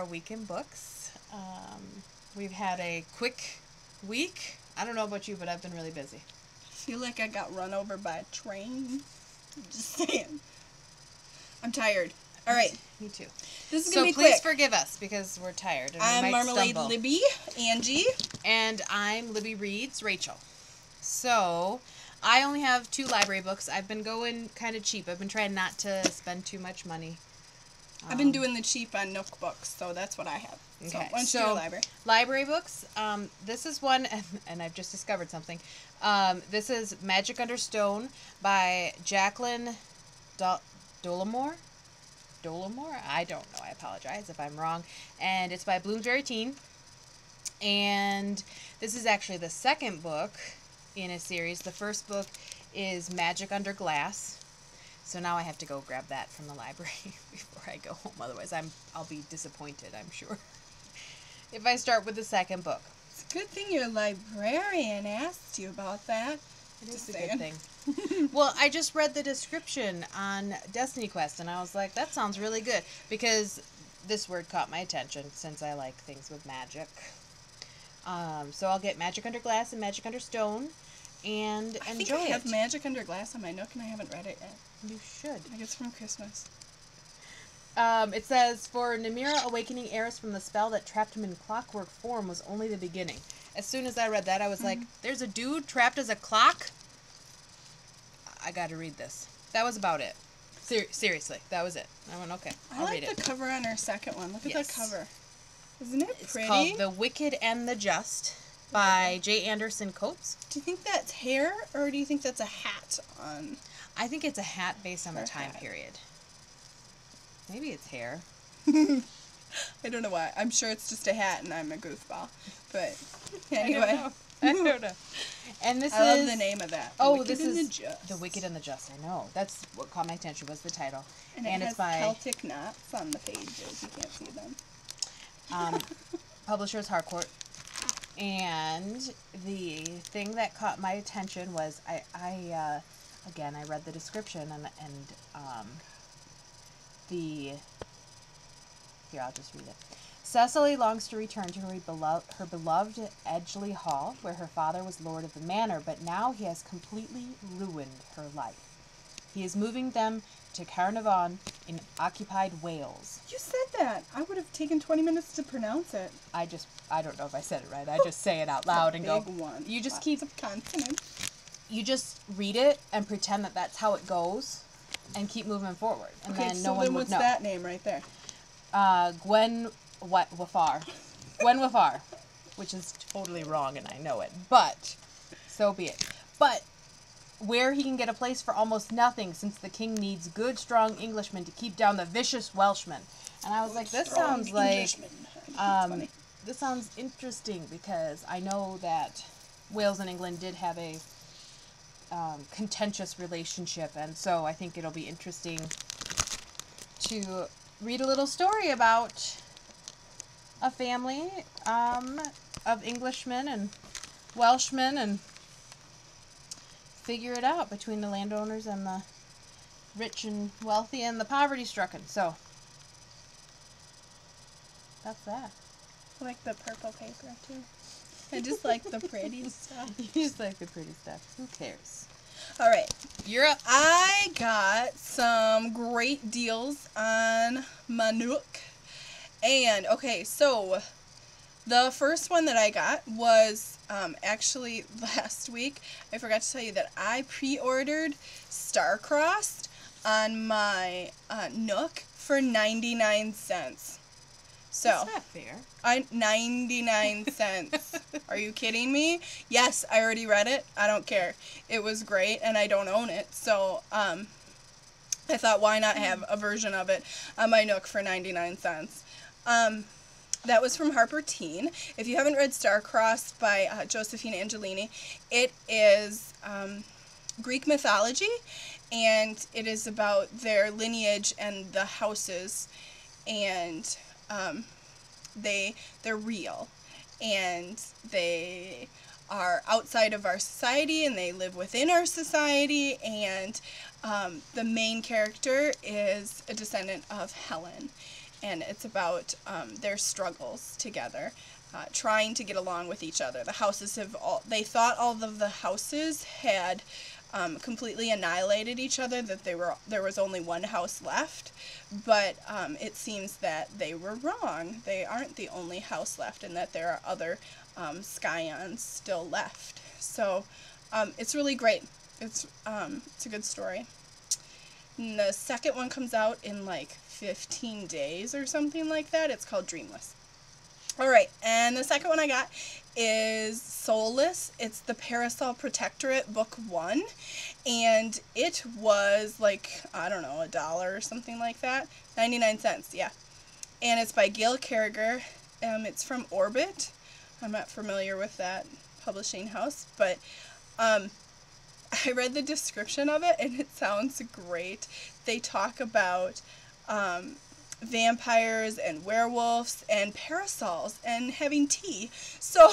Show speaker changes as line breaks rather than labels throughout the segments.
our week in books. We've had a quick week. I don't know about you, but I've been really busy.
I feel like I got run over by a train. Just saying. I'm tired. All right.
Me too.
This is going to be
quick. So please
quick.
forgive us because we're tired. And
I'm
we might
Marmalade
stumble.
Libby, Angie.
And I'm Libby Reads, Rachel. So I only have 2 library books. I've been going kind of cheap. I've been trying not to spend too much money.
I've been doing the cheap on Nook books, so that's what I have. So,
Okay.
why don't you do library?
Library books. This is one, and I've just discovered something. This is Magic Under Stone by Jacqueline Dollimore. Dollimore? I don't know. I apologize if I'm wrong. And it's by Bloomsbury Teen. And this is actually the second book in a series. The first book is Magic Under Glass. So now I have to go grab that from the library before I go home. Otherwise, I'll be disappointed, I'm sure, if I start with the second book.
It's a good thing your librarian asked you about that.
It is a good thing. Well, I just read the description on Destiny Quest, and I was like, that sounds really good, because this word caught my attention since I like things with magic. So I'll get Magic Under Glass and Magic Under Stone and
I
enjoy
think I have
it.
Magic Under Glass on my Nook, and I haven't read it yet.
You should.
I guess from Christmas.
It says, for Namira, awakening Eris from the spell that trapped him in clockwork form was only the beginning. As soon as I read that, I was like, there's a dude trapped as a clock? I gotta read this. That was about it. Seriously, that was it. I went, okay, I'll read
I like
it.
the cover on our second one. Look at
Yes.
that cover. Isn't it
It's
pretty?
called The Wicked and the Just by J. Anderson Coates.
Do you think that's hair, or do you think that's a hat on?
I think it's a hat based on the
Or
time
hat.
period. Maybe it's hair.
I don't know why. I'm sure it's just a hat and I'm a goofball. But anyway.
I don't know. And this
I
is...
love the name of that.
Oh,
Wicked
this
and
is
the Just.
The Wicked and the Just. I know. That's what caught my attention was the title.
And it
it's
has
by
Celtic knots on the pages. You can't see them.
Publishers Harcourt. And the thing that caught my attention was I read the description and here, I'll just read it. Cecily longs to return to her beloved Edgeley Hall, where her father was lord of the manor, but now he has completely ruined her life. He is moving them to Carnarvon in occupied Wales.
You said that. I would have taken 20 minutes to pronounce it.
I don't know if I said it right. I just say it out loud and
Big
go.
one.
You just
Lots
keep.
of consonants.
You just read it and pretend that that's how it goes, and keep moving forward, and
Okay,
then
so
no one
then
would
what's
know.
that name right there?
Gwen Wafar. Gwen Wafar, which is totally wrong, and I know it, but so be it. But where he can get a place for almost nothing, since the king needs good, strong Englishmen to keep down the vicious Welshmen. And I was like, this sounds like this sounds interesting, because I know that Wales and England did have a contentious relationship, and so I think it'll be interesting to read a little story about a family of Englishmen and Welshmen and figure it out between the landowners and the rich and wealthy and the poverty-stricken. So that's that.
I like the purple paper, too. I just like the pretty stuff.
You just like the pretty stuff. Who cares?
All right.
You're up.
I got some great deals on my Nook. And, okay, so the first one that I got was actually last week. I forgot to tell you that I pre-ordered Starcrossed on my Nook for 99 cents. So,
That's not fair.
99 cents. Are you kidding me? Yes, I already read it. I don't care. It was great, and I don't own it. So, I thought, why not have a version of it on my Nook for 99 cents? That was from Harper Teen. If you haven't read Starcrossed by Josephine Angelini, it is Greek mythology, and it is about their lineage and the houses, and they're real, and they are outside of our society, and they live within our society, and the main character is a descendant of Helen, and it's about their struggles together, trying to get along with each other. The houses they thought all of the houses had completely annihilated each other, that there was only one house left, but it seems that they were wrong. They aren't the only house left, and that there are other Scions still left. So it's really great. It's a good story. And the second one comes out in like 15 days or something like that. It's called Dreamless. Alright, and the second one I got is Soulless. It's the Parasol Protectorate, book 1, and it was like, I don't know, $1 or something like that. 99 cents, yeah. And it's by Gail Carriger. It's from Orbit. I'm not familiar with that publishing house, but I read the description of it, and it sounds great. They talk about vampires and werewolves and parasols and having tea. So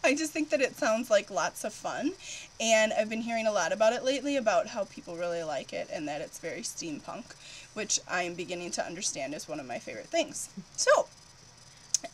I just think that it sounds like lots of fun, and I've been hearing a lot about it lately, about how people really like it and that it's very steampunk, which I am beginning to understand is one of my favorite things. So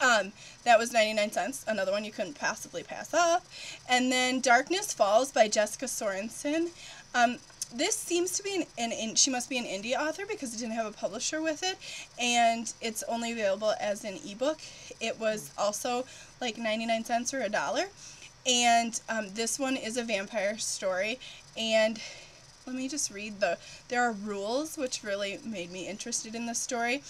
that was 99 cents, another one you couldn't possibly pass up. And then Darkness Falls by Jessica Sorensen. This seems to be she must be an indie author, because it didn't have a publisher with it, and it's only available as an ebook. It was also like 99 cents or $1. And this one is a vampire story, and let me just read there are rules which really made me interested in this story.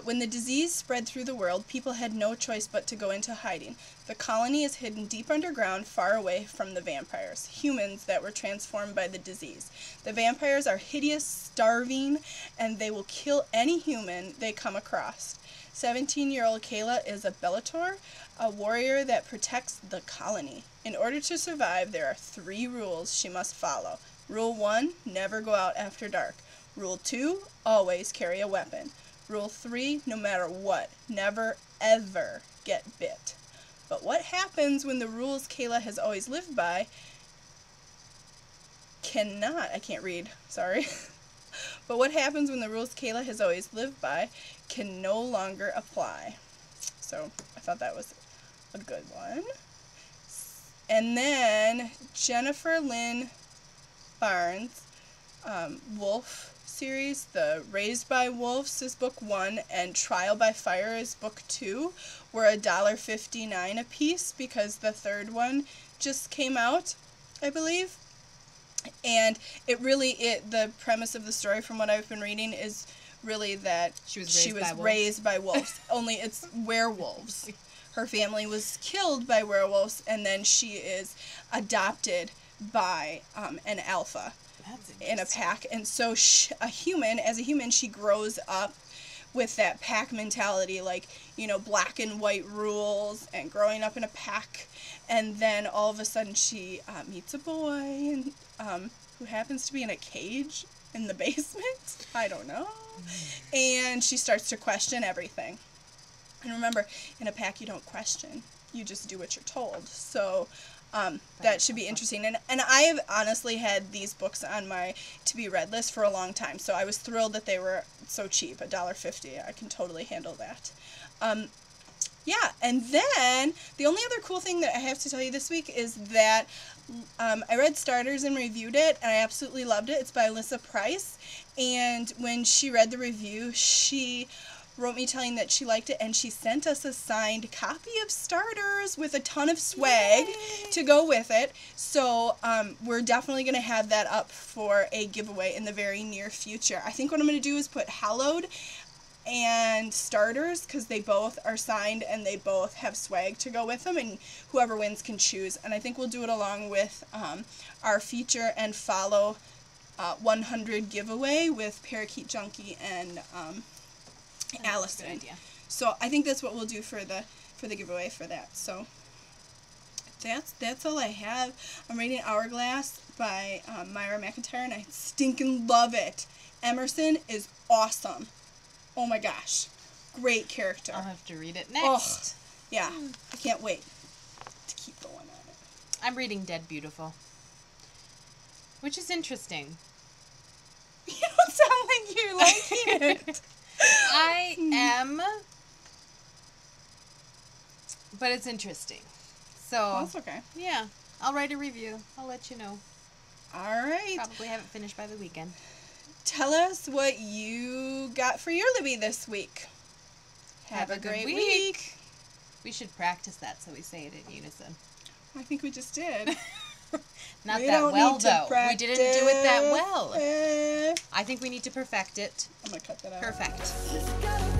When the disease spread through the world, people had no choice but to go into hiding. The colony is hidden deep underground, far away from the vampires, humans that were transformed by the disease. The vampires are hideous, starving, and they will kill any human they come across. 17-year-old Kayla is a Bellator, a warrior that protects the colony. In order to survive, there are 3 rules she must follow. Rule 1, never go out after dark. Rule 2, always carry a weapon. Rule 3, no matter what, never ever get bit. But what happens when the rules Kayla has always lived by I can't read, sorry. But what happens when the rules Kayla has always lived by can no longer apply? So I thought that was a good one. And then Jennifer Lynn Barnes, Wolf series, the Raised by Wolves is book 1, and Trial by Fire is book 2, were $1.59 a piece, because the third one just came out, I believe. And the premise of the story, from what I've been reading, is really that she was raised by wolves. Only it's werewolves. Her family was killed by werewolves, and then she is adopted by an alpha in a pack. And so as a human, she grows up with that pack mentality, like, black and white rules and growing up in a pack. And then all of a sudden she meets a boy who happens to be in a cage in the basement. I don't know. And she starts to question everything. And remember, in a pack you don't question. You just do what you're told. So that should be interesting. And I have honestly had these books on my to-be-read list for a long time, so I was thrilled that they were so cheap, $1.50. I can totally handle that. Yeah, and then the only other cool thing that I have to tell you this week is that I read Starters and reviewed it, and I absolutely loved it. It's by Alyssa Price, and when she read the review, she wrote me telling that she liked it, and she sent us a signed copy of Starters with a ton of swag to go with it. So we're definitely going to have that up for a giveaway in the very near future. I think what I'm going to do is put Hallowed and Starters, because they both are signed and they both have swag to go with them, and whoever wins can choose. And I think we'll do it along with our feature and follow 100 giveaway with Parakeet Junkie and Allison.
Good idea.
So I think that's what we'll do for the giveaway for that. So that's all I have. I'm reading Hourglass by Myra McIntyre, and I stinking love it. Emerson is awesome. Oh my gosh, great character.
I'll have to read it next.
Oh, yeah, I can't wait to keep going on it.
I'm reading Dead Beautiful, which is interesting.
You don't sound like you're liking it.
I am, but it's interesting. So,
That's okay.
yeah, I'll write a review. I'll let you know.
All right.
Probably have it finished by the weekend.
Tell us what you got for your Libby this week. Have a
good
great week.
We should practice that so we say it in unison.
I think we just did.
Not
We
that
don't
well,
need to
though. We didn't do it that well.
practice.
I think we need to perfect it.
I'm going to cut that out.
Perfect.